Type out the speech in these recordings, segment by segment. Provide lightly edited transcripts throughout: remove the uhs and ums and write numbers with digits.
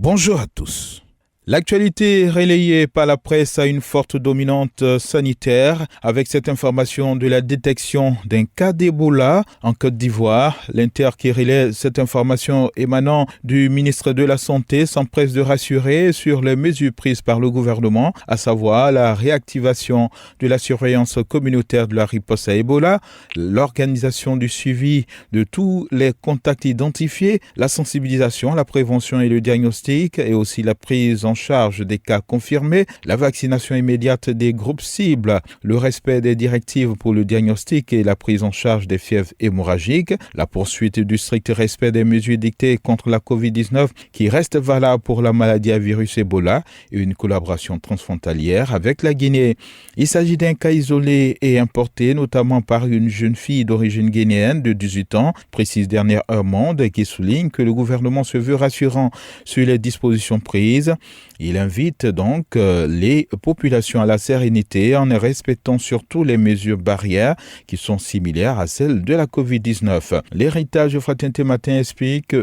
Bonjour à tous. L'actualité relayée par la presse a une forte dominante sanitaire avec cette information de la détection d'un cas d'Ebola en Côte d'Ivoire. L'Inter qui relaie cette information émanant du ministre de la Santé s'empresse de rassurer sur les mesures prises par le gouvernement, à savoir la réactivation de la surveillance communautaire de la riposte à Ebola, l'organisation du suivi de tous les contacts identifiés, la sensibilisation, la prévention et le diagnostic et aussi la prise en charge des cas confirmés, la vaccination immédiate des groupes cibles, le respect des directives pour le diagnostic et la prise en charge des fièvres hémorragiques, la poursuite du strict respect des mesures dictées contre la COVID-19 qui reste valable pour la maladie à virus Ebola et une collaboration transfrontalière avec la Guinée. Il s'agit d'un cas isolé et importé notamment par une jeune fille d'origine guinéenne de 18 ans, précise Dernière Heure Monde, qui souligne que le gouvernement se veut rassurant sur les dispositions prises. Il invite donc les populations à la sérénité en respectant surtout les mesures barrières qui sont similaires à celles de la COVID-19. L'héritage Fraternité Matin explique,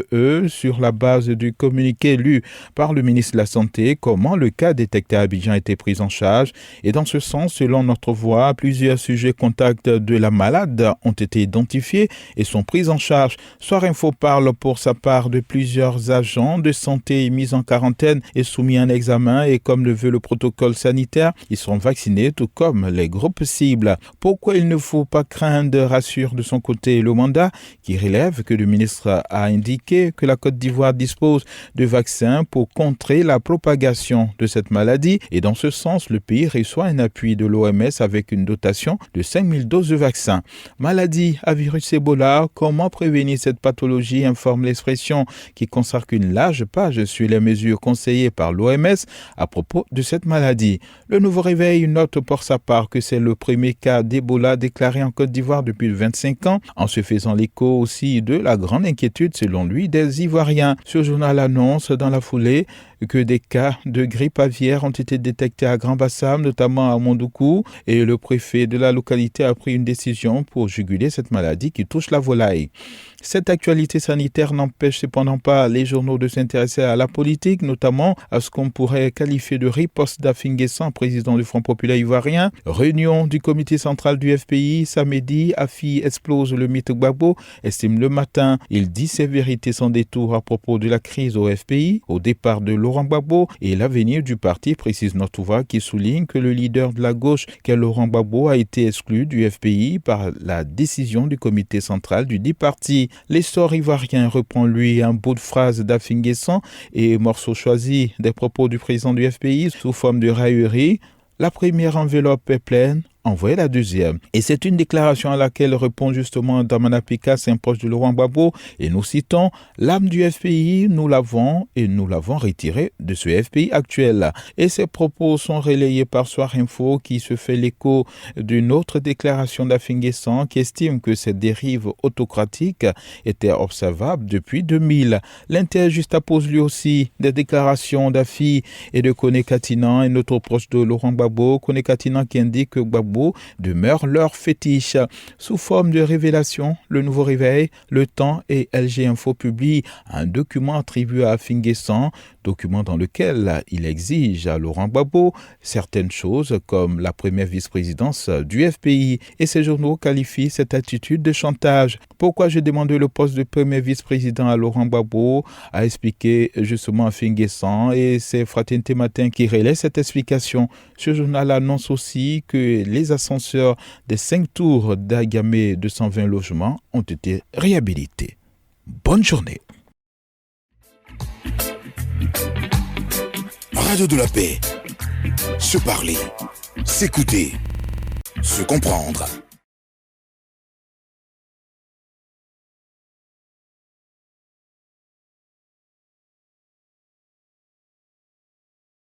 sur la base du communiqué lu par le ministre de la Santé, comment le cas détecté à Abidjan a été pris en charge. Et dans ce sens, selon notre voix, plusieurs sujets contacts de la malade ont été identifiés et sont pris en charge. Soir Info parle pour sa part de plusieurs agents de santé mis en quarantaine et soumis à un examen et comme le veut le protocole sanitaire, ils seront vaccinés tout comme les groupes cibles. Pourquoi il ne faut pas craindre, rassure de son côté le mandat qui relève que le ministre a indiqué que la Côte d'Ivoire dispose de vaccins pour contrer la propagation de cette maladie et dans ce sens, le pays reçoit un appui de l'OMS avec une dotation de 5000 doses de vaccins. Maladie à virus Ebola, comment prévenir cette pathologie informe l'expression qui consacre une large page sur les mesures conseillées par l'OMS à propos de cette maladie. Le Nouveau Réveil note pour sa part que c'est le premier cas d'Ebola déclaré en Côte d'Ivoire depuis 25 ans, en se faisant l'écho aussi de la grande inquiétude, selon lui, des Ivoiriens. Ce journal annonce dans la foulée que des cas de grippe aviaire ont été détectés à Grand-Bassam, notamment à Mondoukou, et le préfet de la localité a pris une décision pour juguler cette maladie qui touche la volaille. Cette actualité sanitaire n'empêche cependant pas les journaux de s'intéresser à la politique, notamment à ce qu'on pourrait qualifier de riposte d'Affi-N'Guessan, président du Front populaire ivoirien. Réunion du comité central du FPI, samedi, Affi explose le mythe Gbagbo, estime Le Matin. Il dit ses vérités sans détour à propos de la crise au FPI, au départ de Laurent Gbagbo et l'avenir du parti, précise Notre Voix, qui souligne que le leader de la gauche, qu'est Laurent Gbagbo, a été exclu du FPI par la décision du comité central du dit parti. L'essor ivoirien reprend lui un bout de phrase d'Affi-N'Guessan et morceau choisi des propos du président du FPI sous forme de raillerie. La première enveloppe est pleine, envoyez la deuxième. Et c'est une déclaration à laquelle répond justement Damana Picasse, un proche de Laurent Gbagbo, et nous citons « L'âme du FPI, nous l'avons retiré de ce FPI actuel ». Et ces propos sont relayés par Soir Info qui se fait l'écho d'une autre déclaration d'Affi-N'Guessan qui estime que cette dérive autocratique était observable depuis 2000. L'Inter juxtapose lui aussi des déclarations d'Affi et de Koné Katinan, un autre proche de Laurent Gbagbo, Koné Katinan qui indique que Gbagbo demeure leur fétiche. Sous forme de révélation, le Nouveau Réveil, Le Temps et LG Info publient un document attribué à Affi-N'Guessan, document dans lequel il exige à Laurent Gbagbo certaines choses comme la première vice-présidence du FPI et ces journaux qualifient cette attitude de chantage. Pourquoi j'ai demandé le poste de premier vice-président à Laurent Gbagbo, a expliqué justement Affi-N'Guessan et c'est Fraternité Matin qui relaie cette explication. Ce journal annonce aussi que les ascenseurs des 5 tours d'Agamé 220 logements ont été réhabilités. Bonne journée. Radio de la paix. Se parler, s'écouter, se comprendre.